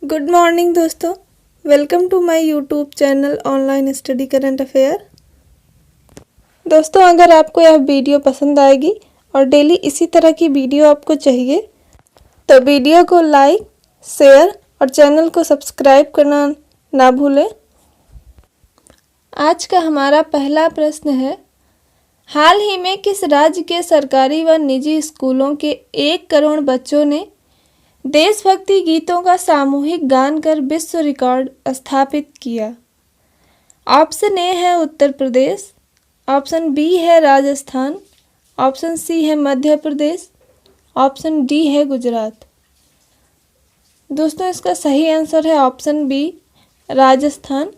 Good morning दोस्तों, welcome to my YouTube channel online study current affair. दोस्तों, अगर आपको यह वीडियो पसंद आएगी और डेली इसी तरह की वीडियो आपको चाहिए तो वीडियो को लाइक, शेयर और चैनल को सब्सक्राइब करना ना भूलें। आज का हमारा पहला प्रश्न है, हाल ही में किस राज्य के सरकारी व निजी स्कूलों के 1 करोड़ बच्चों ने देशभक्ति गीतों का सामूहिक गान कर विश्व रिकॉर्ड स्थापित किया? ऑप्शन ए है उत्तर प्रदेश, ऑप्शन बी है राजस्थान, ऑप्शन सी है मध्य प्रदेश, ऑप्शन डी है गुजरात। दोस्तों, इसका सही आंसर है ऑप्शन बी, राजस्थान।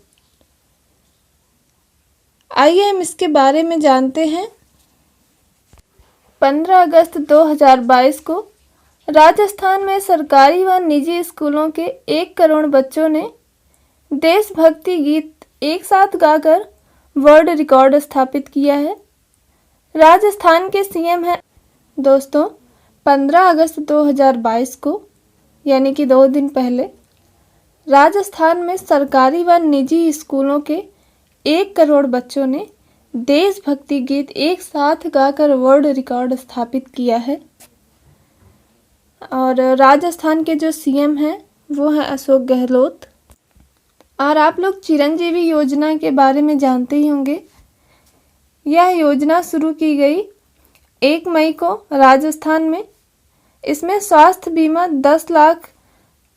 आइए हम इसके बारे में जानते हैं। 15 अगस्त 2022 को राजस्थान में सरकारी व निजी स्कूलों के 1 करोड़ बच्चों ने देशभक्ति गीत एक साथ गाकर वर्ल्ड रिकॉर्ड स्थापित किया है। राजस्थान के सीएम हैं दोस्तों 15 अगस्त 2022 को, यानी कि 2 दिन पहले, राजस्थान में सरकारी व निजी स्कूलों के 1 करोड़ बच्चों ने देशभक्ति गीत एक साथ गाकर वर्ल्ड रिकॉर्ड स्थापित किया है। और राजस्थान के जो सीएम हैं वो हैं अशोक गहलोत। और आप लोग चिरंजीवी योजना के बारे में जानते ही होंगे। यह योजना शुरू की गई 1 मई को राजस्थान में। इसमें स्वास्थ्य बीमा 10 लाख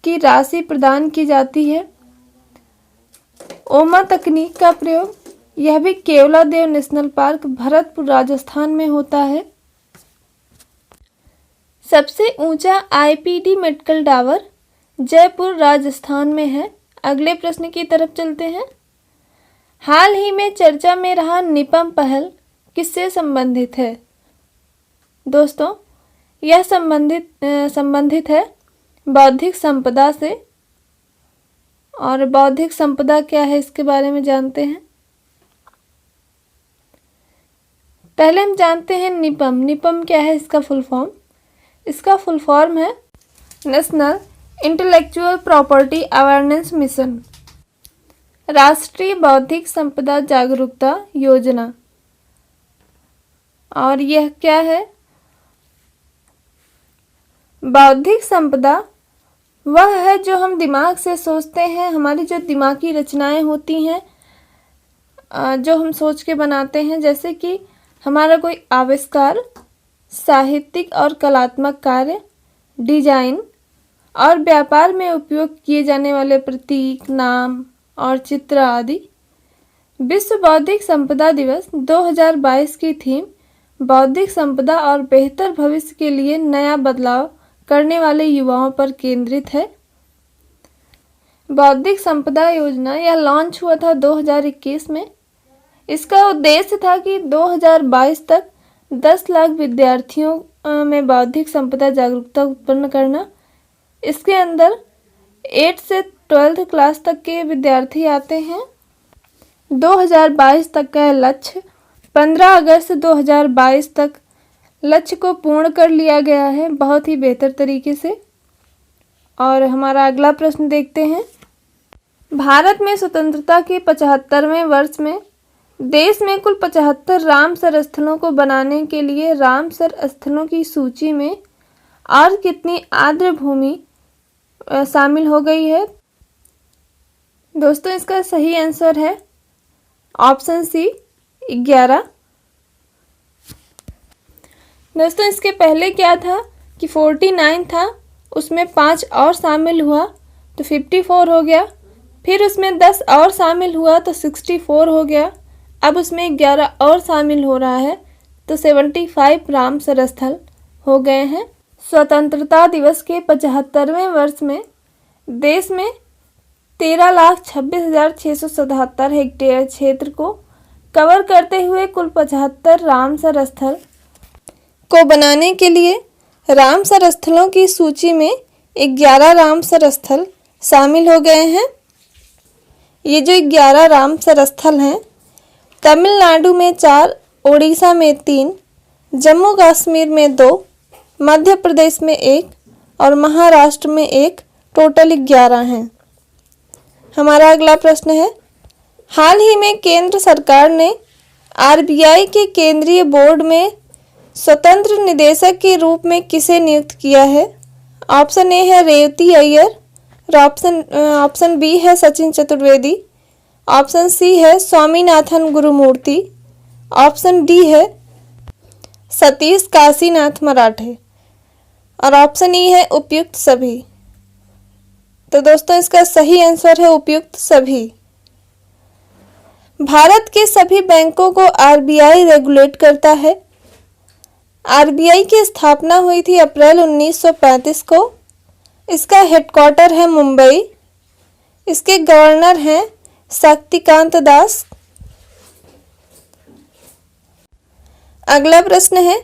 की राशि प्रदान की जाती है। ओमा तकनीक का प्रयोग, यह भी केवलादेव नेशनल पार्क भरतपुर राजस्थान में होता है। सबसे ऊंचा IPD medical tower Jaipur Rajasthan में है। अगले प्रश्न की तरफ चलते हैं। हाल ही में चर्चा में रहा निपम पहल किससे संबंधित है? दोस्तों, यह संबंधित है बौद्धिक संपदा से। और बौद्धिक संपदा क्या है इसके बारे में जानते हैं। पहले हम जानते हैं निपम। निपम क्या है इसका फुल फॉर्म? इसका फुल फॉर्म है national intellectual property awareness mission, राष्ट्रीय बौद्धिक संपदा जागरूकता योजना। और यह क्या है? बौद्धिक संपदा वह है जो हम दिमाग से सोचते हैं, हमारी जो दिमागी रचनाएं होती हैं, जो हम सोच के बनाते हैं, जैसे कि हमारा कोई आविष्कार, साहित्यिक और कलात्मक कार्य, डिजाइन और व्यापार में उपयोग किए जाने वाले प्रतीक, नाम और चित्र आदि। विश्व बौद्धिक संपदा दिवस 2022 की थीम बौद्धिक संपदा और बेहतर भविष्य के लिए नया बदलाव करने वाले युवाओं पर केंद्रित है। बौद्धिक संपदा योजना यह लॉन्च हुआ था 2021 में। इसका उद्देश्य था कि 2022 तक 10 लाख विद्यार्थियों में बौद्धिक संपदा जागरूकता उत्पन्न करना। इसके अंदर 8 से 12th क्लास तक के विद्यार्थी आते हैं। 2022 तक का लक्ष्य 15 अगस्त 2022 तक लक्ष्य को पूर्ण कर लिया गया है बहुत ही बेहतर तरीके से। और हमारा अगला प्रश्न देखते हैं। भारत में स्वतंत्रता के 75वें वर्ष में देश में कुल 75 रामसर स्थलों को बनाने के लिए रामसर स्थलों की सूची में और कितनी आर्द्र भूमि शामिल हो गई है? दोस्तों, इसका सही आंसर है ऑप्शन सी, 11। दोस्तों, इसके पहले क्या था कि 49 था, उसमें 5 और शामिल हुआ तो 54 हो गया। फिर उसमें 10 और शामिल हुआ तो 64 हो गया। अब उसमें 11 और शामिल हो रहा है तो 75 रामसर स्थल हो गए हैं। स्वतंत्रता दिवस के 75वें वर्ष में देश में 13,26,677 हेक्टेयर क्षेत्र को कवर करते हुए कुल 75 रामसर स्थल को बनाने के लिए रामसर स्थलों की सूची में 11 रामसर स्थल शामिल हो गए हैं। ये जो 11 रामसर स्थल हैं, तमिलनाडु में 4, ओडिशा में 3, जम्मू कश्मीर में 2, मध्य प्रदेश में 1 और महाराष्ट्र में 1 टोटल 11 हैं। हमारा अगला प्रश्न है, हाल ही में केंद्र सरकार ने आरबीआई के केंद्रीय बोर्ड में स्वतंत्र निदेशक के रूप में किसे नियुक्त किया है? ऑप्शन ए है रेवती अय्यर, ऑप्शन बी है सचिन चतुर्वेदी, ऑप्शन सी है स्वामीनाथन गुरुमूर्ति, ऑप्शन डी है सतीश काशीनाथ मराठे और ऑप्शन ई है उपयुक्त सभी। तो दोस्तों इसका सही आंसर है उपयुक्त सभी। भारत के सभी बैंकों को आरबीआई रेगुलेट करता है। आरबीआई की स्थापना हुई थी अप्रैल 1935 को। इसका हेडक्वार्टर है मुंबई। इसके गवर्नर हैं शक्तिकांत दास। अगला प्रश्न है,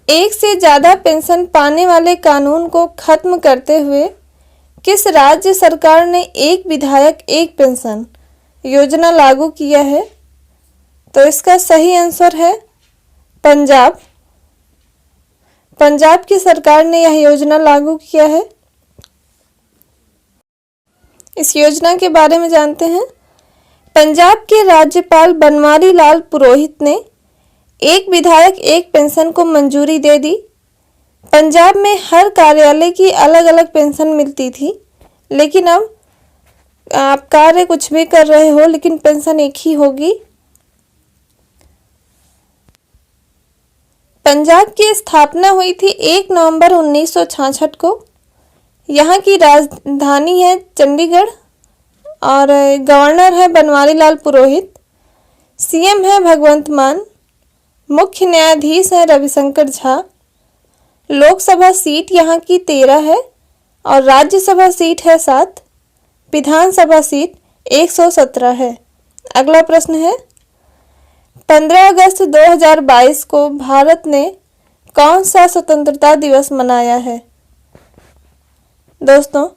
एक से ज़्यादा पेंशन पाने वाले कानून को खत्म करते हुए किस राज्य सरकार ने एक विधायक एक पेंशन योजना लागू किया है? तो इसका सही आंसर है पंजाब। पंजाब की सरकार ने यह योजना लागू किया है। इस योजना के बारे में जानते हैं। पंजाब के राज्यपाल बनवारी लाल पुरोहित ने एक विधायक एक पेंशन को मंजूरी दे दी। पंजाब में हर कार्यालय की अलग अलग पेंशन मिलती थी, लेकिन अब आप कार्य कुछ भी कर रहे हो लेकिन पेंशन एक ही होगी। पंजाब की स्थापना हुई थी 1 नवंबर 1966 को। यहाँ की राजधानी है चंडीगढ़ और गवर्नर है बनवारी लाल पुरोहित। सीएम है भगवंत मान। मुख्य न्यायाधीश है रविशंकर झा। लोकसभा सीट यहाँ की 13 है और राज्यसभा सीट है 7। विधानसभा सीट 117 है। अगला प्रश्न है, 15 अगस्त 2022 को भारत ने कौन सा स्वतंत्रता दिवस मनाया है? दोस्तों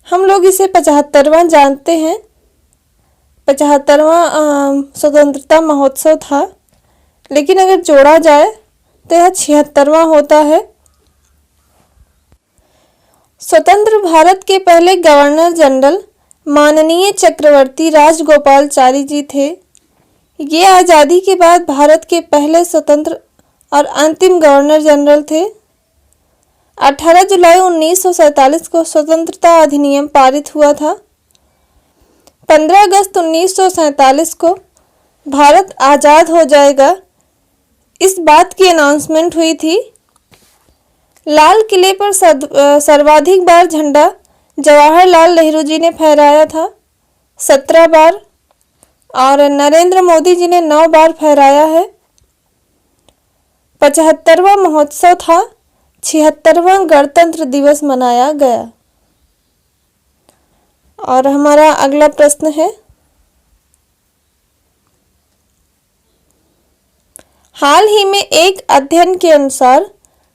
हम लोग इसे 75वां जानते हैं। 75वां स्वतंत्रता महोत्सव था, लेकिन अगर जोड़ा जाए तो यह 76वां होता है। स्वतंत्र भारत के पहले गवर्नर जनरल माननीय चक्रवर्ती राजगोपालचारी जी थे। ये आज़ादी के बाद भारत के पहले स्वतंत्र और अंतिम गवर्नर जनरल थे। 18 जुलाई 1947 को स्वतंत्रता अधिनियम पारित हुआ था। 15 अगस्त 1947 को भारत आज़ाद हो जाएगा, इस बात की अनाउंसमेंट हुई थी। लाल किले पर सर्वाधिक बार झंडा जवाहरलाल नेहरू जी ने फहराया था, 17 बार, और नरेंद्र मोदी जी ने 9 बार फहराया है। 75वां महोत्सव था, 76वां गणतंत्र दिवस मनाया गया। और हमारा अगला प्रश्न है, हाल ही में एक अध्ययन के अनुसार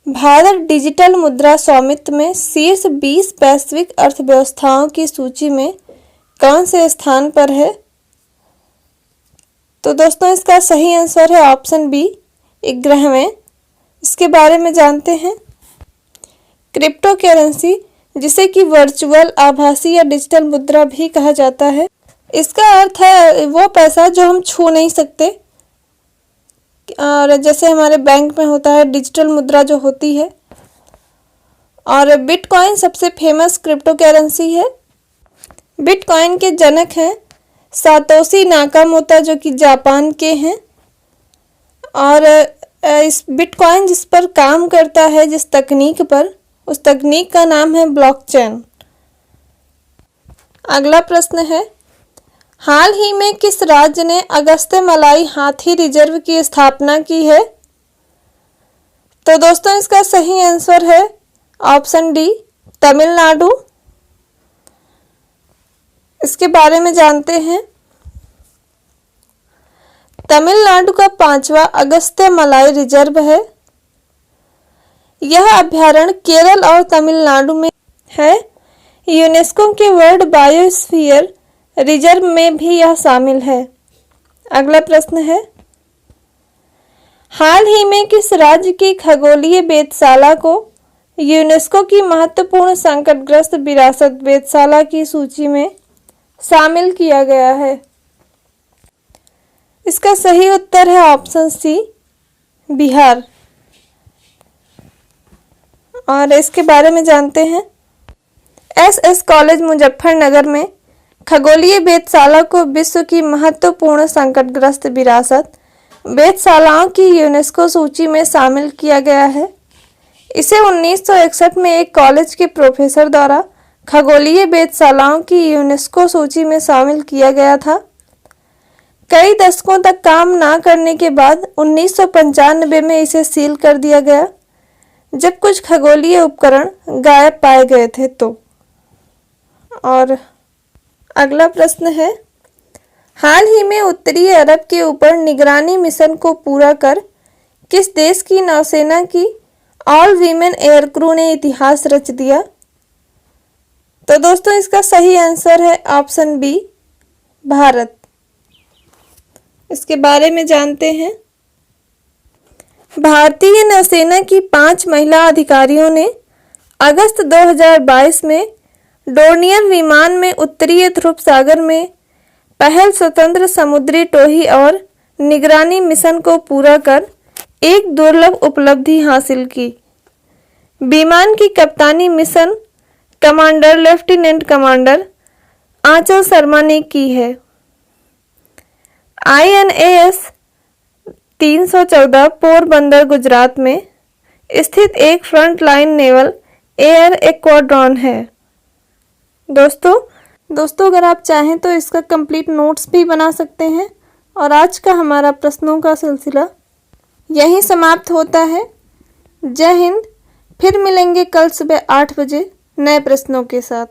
भारत डिजिटल मुद्रा स्वामित्व में शीर्ष 20 वैश्विक अर्थव्यवस्थाओं की सूची में कौन से स्थान पर है? तो दोस्तों इसका सही आंसर है ऑप्शन बी, 11वें। इसके बारे में जानते हैं। क्रिप्टो करेंसी, जिसे कि वर्चुअल, आभासी या डिजिटल मुद्रा भी कहा जाता है, इसका अर्थ है वो पैसा जो हम छू नहीं सकते, और जैसे हमारे बैंक में होता है डिजिटल मुद्रा जो होती है। और बिटकॉइन सबसे फेमस क्रिप्टो करेंसी है। बिटकॉइन के जनक हैं सातोशी नाकामोतो, जो कि जापान के हैं। और इस बिटकॉइन जिस पर काम करता है, जिस तकनीक पर, उस तकनीक का नाम है ब्लॉकचेन। अगला प्रश्न है, हाल ही में किस राज्य ने अगस्त्यमलाई हाथी रिजर्व की स्थापना की है? तो दोस्तों इसका सही आंसर है ऑप्शन डी, तमिलनाडु। इसके बारे में जानते हैं। तमिलनाडु का 5वां अगस्त्यमलाई रिजर्व है। यह अभ्यारण्य केरल और तमिलनाडु में है। यूनेस्को के वर्ल्ड बायोस्फीयर रिजर्व में भी यह शामिल है। अगला प्रश्न है, हाल ही में किस राज्य की खगोलीय वेधशाला को यूनेस्को की महत्वपूर्ण संकटग्रस्त विरासत वेधशाला की सूची में शामिल किया गया है? इसका सही उत्तर है ऑप्शन सी, बिहार। और इसके बारे में जानते हैं। एसएस कॉलेज मुजफ्फरनगर में खगोलीय वेधशाला को विश्व की महत्वपूर्ण संकटग्रस्त विरासत वेधशालाओं की यूनेस्को सूची में शामिल किया गया है। इसे 1961 में एक कॉलेज के प्रोफेसर द्वारा खगोलीय वेधशालाओं की यूनेस्को सूची में शामिल किया गया था। कई दशकों तक काम ना करने के बाद 1995 में इसे सील कर दिया गया, जब कुछ खगोलीय उपकरण गायब पाए गए थे तो। और अगला प्रश्न है, हाल ही में उत्तरी अरब के ऊपर निगरानी मिशन को पूरा कर किस देश की नौसेना की ऑल वीमेन एयर क्रू ने इतिहास रच दिया? तो दोस्तों इसका सही आंसर है ऑप्शन बी, भारत। इसके बारे में जानते हैं। भारतीय नौसेना की 5 महिला अधिकारियों ने अगस्त 2022 में डोर्नियर विमान में उत्तरीय ध्रुव सागर में पहल स्वतंत्र समुद्री टोही और निगरानी मिशन को पूरा कर एक दुर्लभ उपलब्धि हासिल की। विमान की कप्तानी मिशन कमांडर लेफ्टिनेंट कमांडर आंचल शर्मा ने की है। INAS 314 पोरबंदर गुजरात में स्थित एक फ्रंटलाइन नेवल एयर स्क्वाड्रन है। दोस्तों अगर आप चाहें तो इसका कंप्लीट नोट्स भी बना सकते हैं। और आज का हमारा प्रश्नों का सिलसिला यहीं समाप्त होता है। जय हिंद। फिर मिलेंगे कल सुबह 8 बजे नए प्रश्नों के साथ।